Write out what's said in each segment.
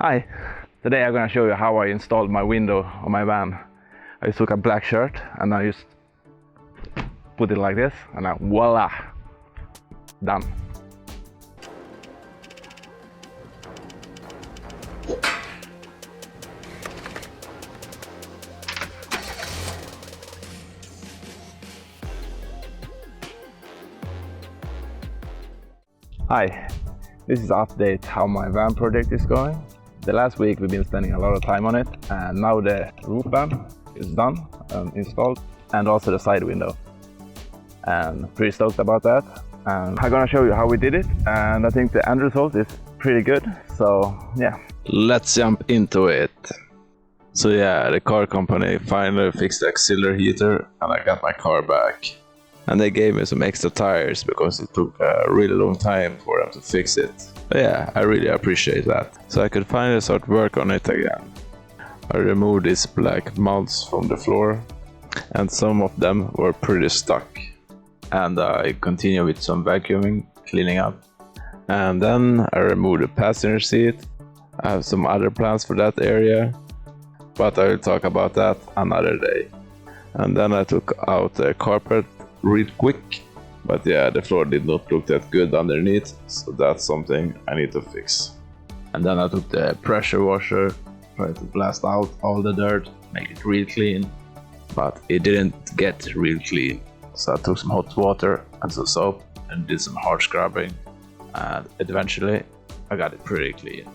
Hi, today I'm gonna show you how I installed my window on my van. I just took a black shirt and I just put it like this and now voila, done. Hi, this is an update how my van project is going. The last week we've been spending a lot of time on it, and now the roof van is done and installed, and also the side window. And pretty stoked about that. And I'm gonna show you how we did it, and I think the end result is pretty good. So yeah, let's jump into it. So yeah, the car company finally fixed the auxiliary heater, and I got my car back. And they gave me some extra tires because it took a really long time for them to fix it. But yeah, I really appreciate that. So I could finally start work on it again. I removed these black mounts from the floor, and some of them were pretty stuck. And I continued with some vacuuming, cleaning up. And then I removed the passenger seat. I have some other plans for that area, but I will talk about that another day. And then I took out the carpet real quick, but yeah, the floor did not look that good underneath, so that's something I need to fix. And then I took the pressure washer, tried to blast out all the dirt, make it real clean, but it didn't get real clean. So I took some hot water and some soap and did some hard scrubbing, and eventually I got it pretty clean.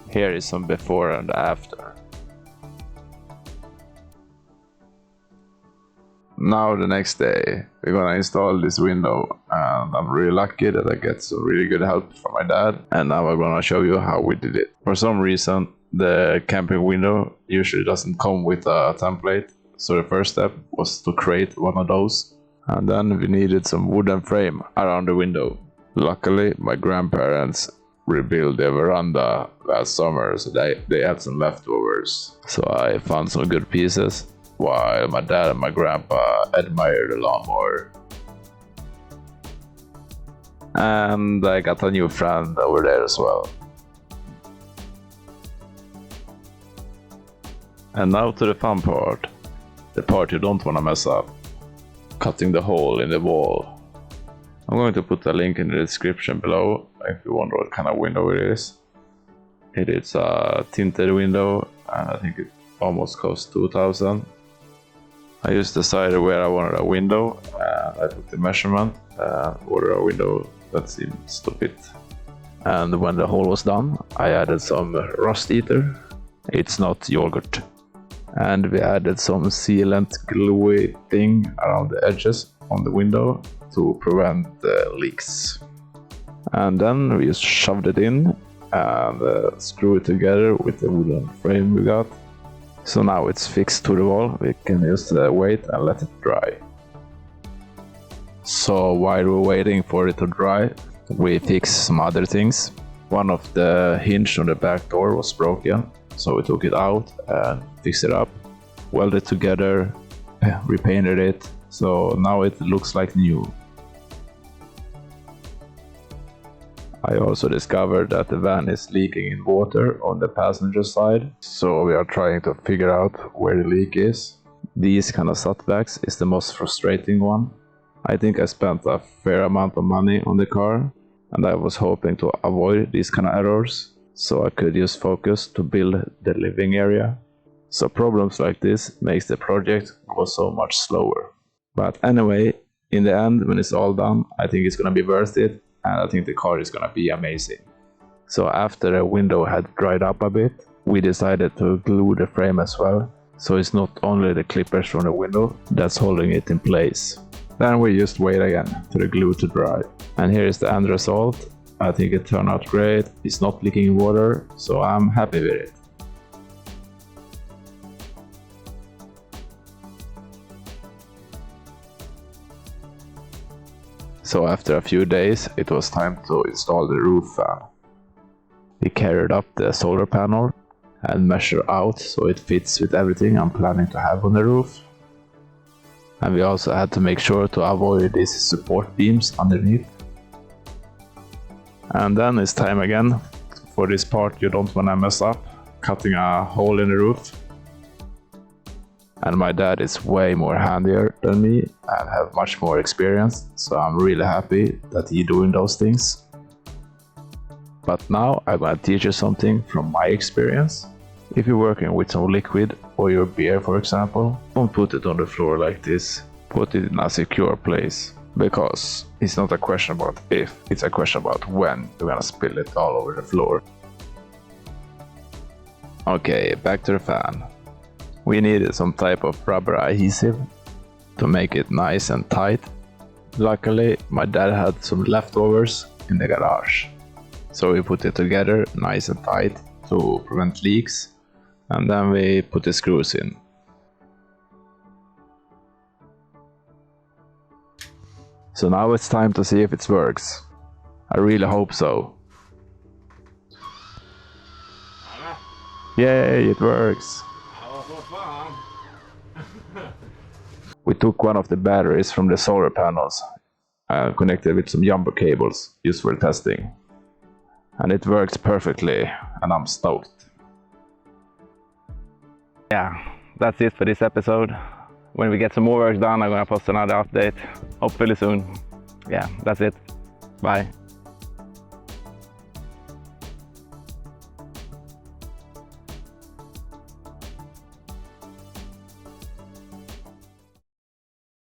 Here is some before and after. Now the next day we're gonna install this window, and I'm really lucky that I get some really good help from my dad, and now I'm gonna show you how we did it. For some reason the camping window usually doesn't come with a template, so the first step was to create one of those, and then we needed some wooden frame around the window. Luckily my grandparents rebuilt their veranda last summer, so they had some leftovers, so I found some good pieces, while my dad and my grandpa admired the lawnmower. And I got a new friend over there as well. And now to the fun part, the part you don't want to mess up: cutting the hole in the wall. I'm going to put a link in the description below if you wonder what kind of window it is. It is a tinted window, and I think it almost cost 2,000. I just decided where I wanted a window, and I took the measurement and ordered a window that seems to fit. And when the hole was done, I added some rust eater. It's not yogurt. And we added some sealant gluey thing around the edges on the window to prevent leaks. And then we just shoved it in and screwed it together with the wooden frame we got. So now it's fixed to the wall, we can just wait and let it dry. So while we're waiting for it to dry, we fixed some other things. One of the hinge on the back door was broken, so we took it out and fixed it up, welded it together, repainted it, so now it looks like new. I also discovered that the van is leaking in water on the passenger side, so we are trying to figure out where the leak is. These kind of setbacks is the most frustrating one. I think I spent a fair amount of money on the car, and I was hoping to avoid these kind of errors, so I could just focus to build the living area. So problems like this makes the project go so much slower. But anyway, in the end, when it's all done, I think it's gonna be worth it. And I think the car is gonna be amazing. So after the window had dried up a bit, we decided to glue the frame as well, so it's not only the clippers from the window that's holding it in place. Then we just wait again for the glue to dry. And here is the end result. I think it turned out great. It's not leaking water, so I'm happy with it. So after a few days, it was time to install the roof fan. We carried up the solar panel and measured out so it fits with everything I'm planning to have on the roof. And we also had to make sure to avoid these support beams underneath. And then it's time again for this part you don't want to mess up, cutting a hole in the roof. And my dad is way more handier than me and have much more experience, so I'm really happy that he doing those things. But now I'm gonna teach you something from my experience. If you're working with some liquid or your beer, for example, don't put it on the floor like this. Put it in a secure place, because it's not a question about if, it's a question about when you're gonna spill it all over the floor. Okay, back to the fan. We needed some type of rubber adhesive to make it nice and tight. Luckily, my dad had some leftovers in the garage, so we put it together nice and tight to prevent leaks, and then we put the screws in. So now it's time to see if it works. I really hope so. Yay, it works! We took one of the batteries from the solar panels and connected with some jumper cables used for testing. And it works perfectly, and I'm stoked. Yeah, that's it for this episode. When we get some more work done, I'm gonna post another update, hopefully soon. Yeah, that's it. Bye.